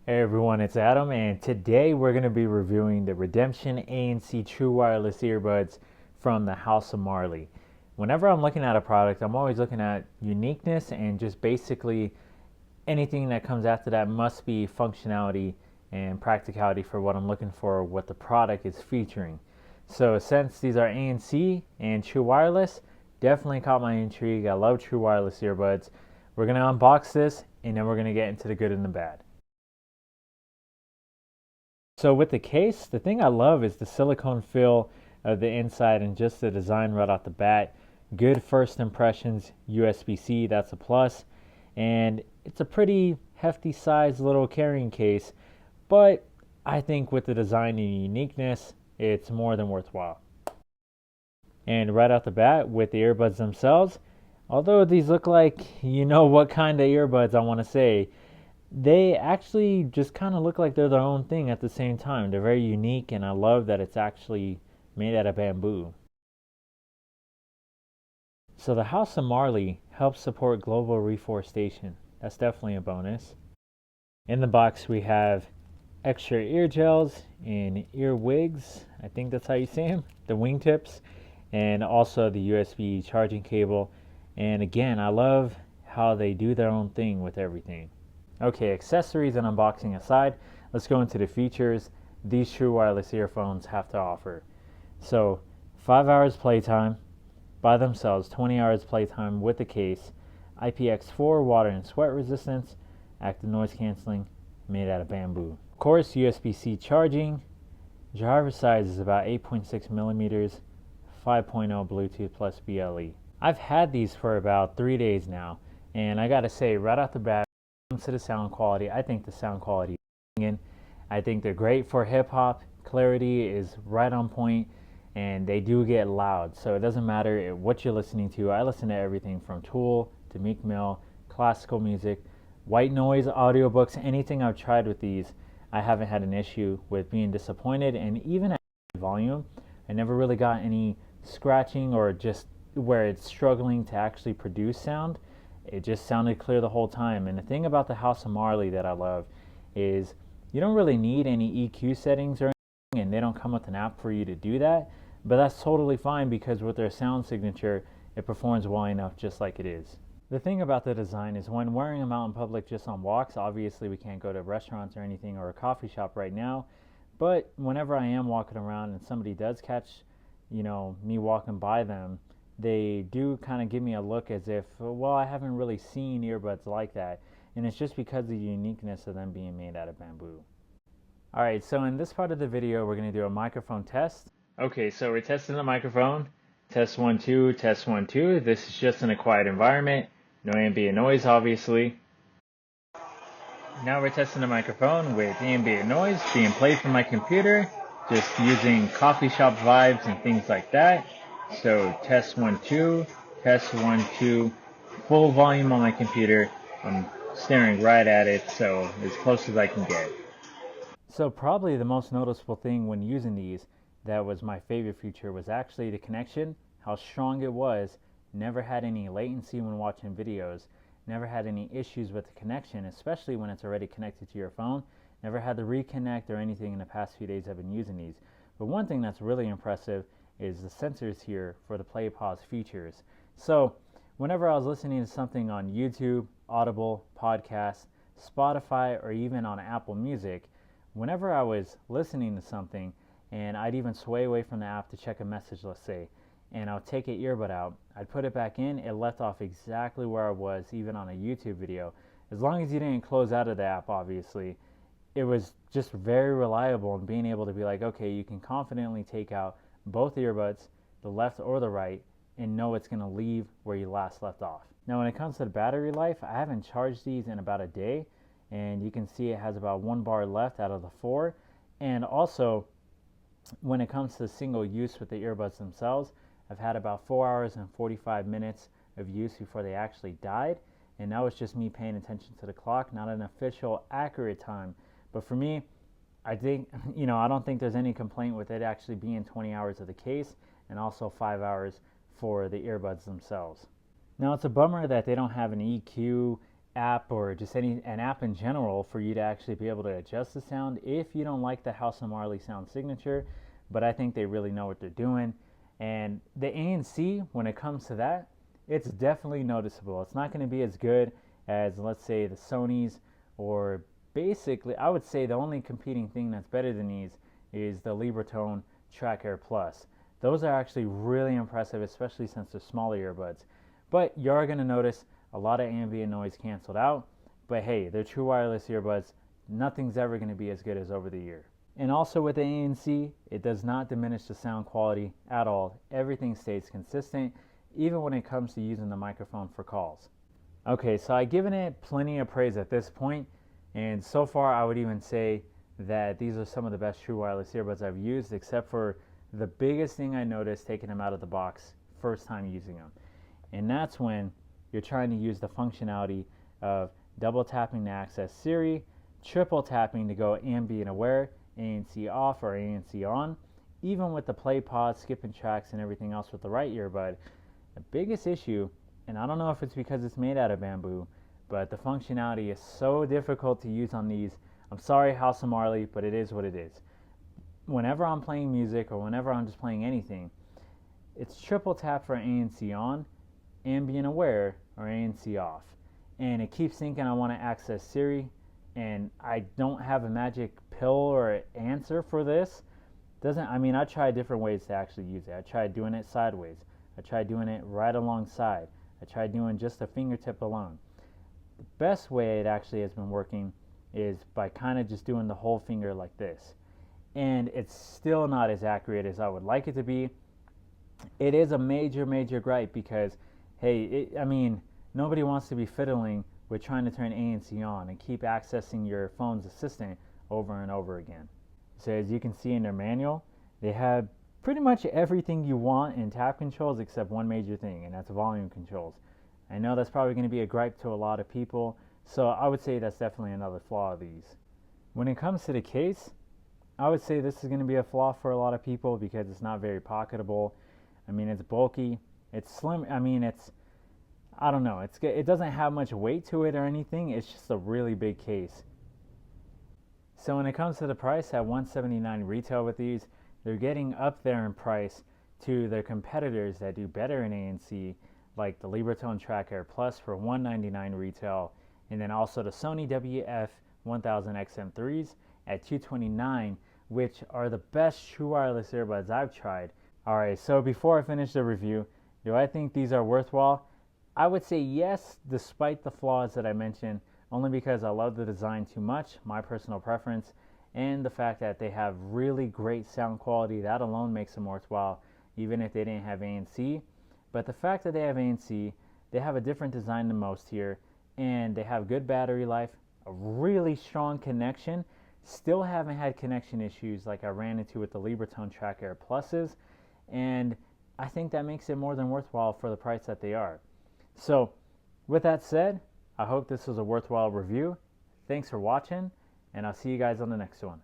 Hey everyone, it's Adam, and today we're going to be reviewing the Redemption ANC True Wireless Earbuds from the House of Marley. Whenever I'm looking at a product, I'm always looking at uniqueness and just basically anything that comes after that must be functionality and practicality for what I'm looking for, what the product is featuring. So since these are ANC and True Wireless, definitely caught my intrigue. I love True Wireless earbuds. We're going to unbox this and then we're going to get into the good and the bad. So with the case, the thing I love is the silicone feel of the inside and just the design right off the bat. Good first impressions, USB-C, that's a plus. And it's a pretty hefty size little carrying case, but I think with the design and uniqueness, it's more than worthwhile. And right off the bat, with the earbuds themselves, although these look like you know what kind of earbuds I want to say, they actually just kind of look like they're their own thing at the same time. They're very unique, and I love that it's actually made out of bamboo. So the House of Marley helps support global reforestation. That's definitely a bonus. In the box, we have extra ear gels and ear wigs. I think that's how you say them. The wingtips, and also the USB charging cable. And again, I love how they do their own thing with everything. Okay, accessories and unboxing aside, let's go into the features these true wireless earphones have to offer. So, 5 hours playtime by themselves, 20 hours playtime with the case, IPX4 water and sweat resistance, active noise canceling, made out of bamboo. Of course, USB-C charging. Driver size is about 8.6 millimeters, 5.0 Bluetooth plus BLE. I've had these for about 3 days now, and I gotta say, right off the bat, to the sound quality, I think the sound quality is I think they're great for hip hop. Clarity is right on point, and they do get loud. So it doesn't matter what you're listening to. I listen to everything from Tool to Meek Mill, classical music, white noise, audiobooks, anything I've tried with these. I haven't had an issue with being disappointed, and even at volume, I never really got any scratching or just where it's struggling to actually produce sound. It just sounded clear the whole time. And the thing about the House of Marley that I love is you don't really need any EQ settings or anything, and they don't come with an app for you to do that. But that's totally fine because with their sound signature, it performs well enough just like it is. The thing about the design is when wearing them out in public just on walks, obviously we can't go to restaurants or anything or a coffee shop right now, but whenever I am walking around and somebody does catch, me walking by them, they do kind of give me a look as if, well, I haven't really seen earbuds like that. And it's just because of the uniqueness of them being made out of bamboo. Alright, so in this part of the video, we're going to do a microphone test. Okay, so we're testing the microphone. Test 1, 2, test 1, 2. This is just in a quiet environment. No ambient noise, obviously. Now we're testing the microphone with ambient noise being played from my computer, just using coffee shop vibes and things like that. So test 1, 2, test 1, 2, full volume on my computer. I'm staring right at it, so as close as I can get. So probably the most noticeable thing when using these, that was my favorite feature, was actually the connection, how strong it was. Never had any latency when watching videos. Never had any issues with the connection, especially when it's already connected to your phone. Never had to reconnect or anything in the past few days I've been using these. But one thing that's really impressive is the sensors here for the play pause features. So whenever I was listening to something on YouTube, Audible, podcasts, Spotify, or even on Apple Music, whenever I was listening to something and I'd even sway away from the app to check a message, let's say, and I'll take an earbud out, I'd put it back in, it left off exactly where I was, even on a YouTube video. As long as you didn't close out of the app, obviously, it was just very reliable in being able to be like, okay, you can confidently take out both earbuds, the left or the right, and know it's going to leave where you last left off. Now, when it comes to the battery life, I haven't charged these in about a day, and you can see it has about 1 bar left out of the 4. And also, when it comes to single use with the earbuds themselves, I've had about 4 hours and 45 minutes of use before they actually died, and that was just me paying attention to the clock, not an official accurate time. But for me, I think, I don't think there's any complaint with it actually being 20 hours of the case and also 5 hours for the earbuds themselves. Now, it's a bummer that they don't have an EQ app or just an app in general for you to actually be able to adjust the sound if you don't like the House of Marley sound signature. But I think they really know what they're doing. And the ANC, when it comes to that, it's definitely noticeable. It's not going to be as good as, let's say, the Sonys, or basically, I would say the only competing thing that's better than these is the Libratone Track Air Plus. Those are actually really impressive, especially since they're smaller earbuds. But you are going to notice a lot of ambient noise canceled out. But hey, they're true wireless earbuds. Nothing's ever going to be as good as over the ear. And also with the ANC, it does not diminish the sound quality at all. Everything stays consistent, even when it comes to using the microphone for calls. Okay, so I've given it plenty of praise at this point, and so far I would even say that these are some of the best true wireless earbuds I've used, except for the biggest thing I noticed taking them out of the box first time using them. And that's when you're trying to use the functionality of double tapping to access Siri, triple tapping to go ambient aware, ANC off or ANC on. Even with the play, pause, skipping tracks and everything else with the right earbud, the biggest issue, and I don't know if it's because it's made out of bamboo, but the functionality is so difficult to use on these. I'm sorry, House of Marley, but it is what it is. Whenever I'm playing music or whenever I'm just playing anything, it's triple tap for ANC on, ambient aware, or ANC off. And it keeps thinking I want to access Siri, and I don't have a magic pill or answer for this. I tried different ways to actually use it. I tried doing it sideways. I tried doing it right alongside. I tried doing just a fingertip alone. The best way it actually has been working is by kind of just doing the whole finger like this. And it's still not as accurate as I would like it to be. It is a major, major gripe because, hey, nobody wants to be fiddling with trying to turn ANC on and keep accessing your phone's assistant over and over again. So as you can see in their manual, they have pretty much everything you want in tap controls except one major thing, and that's volume controls. I know that's probably going to be a gripe to a lot of people, so I would say that's definitely another flaw of these. When it comes to the case, I would say this is going to be a flaw for a lot of people because it's not very pocketable. It's bulky, it's slim. I don't know, it doesn't have much weight to it or anything. It's just a really big case. So when it comes to the price, at $179 retail with these, they're getting up there in price to their competitors that do better in ANC, like the Libratone Track Air Plus for $199 retail, and then also the Sony WF-1000XM3s at $229, which are the best true wireless earbuds I've tried. Alright, so before I finish the review, do I think these are worthwhile? I would say yes, despite the flaws that I mentioned, only because I love the design too much, my personal preference, and the fact that they have really great sound quality. That alone makes them worthwhile, even if they didn't have ANC. But the fact that they have ANC, they have a different design than most here, and they have good battery life, a really strong connection. Still haven't had connection issues like I ran into with the Libratone Track Air Pluses, and I think that makes it more than worthwhile for the price that they are. So, with that said, I hope this was a worthwhile review. Thanks for watching, and I'll see you guys on the next one.